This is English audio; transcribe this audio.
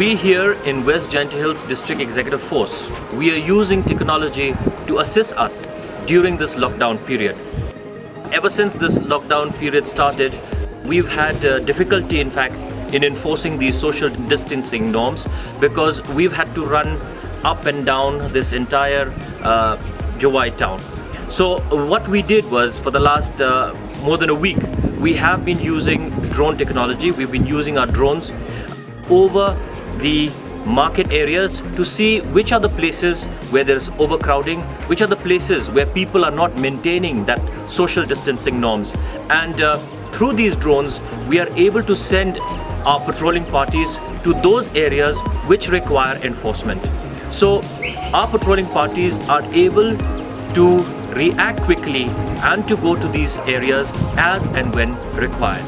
We here in West Jaintia Hills District Executive Force, we are using technology to assist us during this lockdown period. Ever since this lockdown period started, we've had difficulty, in fact, in enforcing these social distancing norms because we've had to run up and down this entire Jowai town. So what we did was, for the last more than a week, we have been using drone technology. We've been using our drones over the market areas to see which are the places where there's overcrowding, which are the places where people are not maintaining that social distancing norms. And through these drones, we are able to send our patrolling parties to those areas which require enforcement. So our patrolling parties are able to react quickly and to go to these areas as and when required.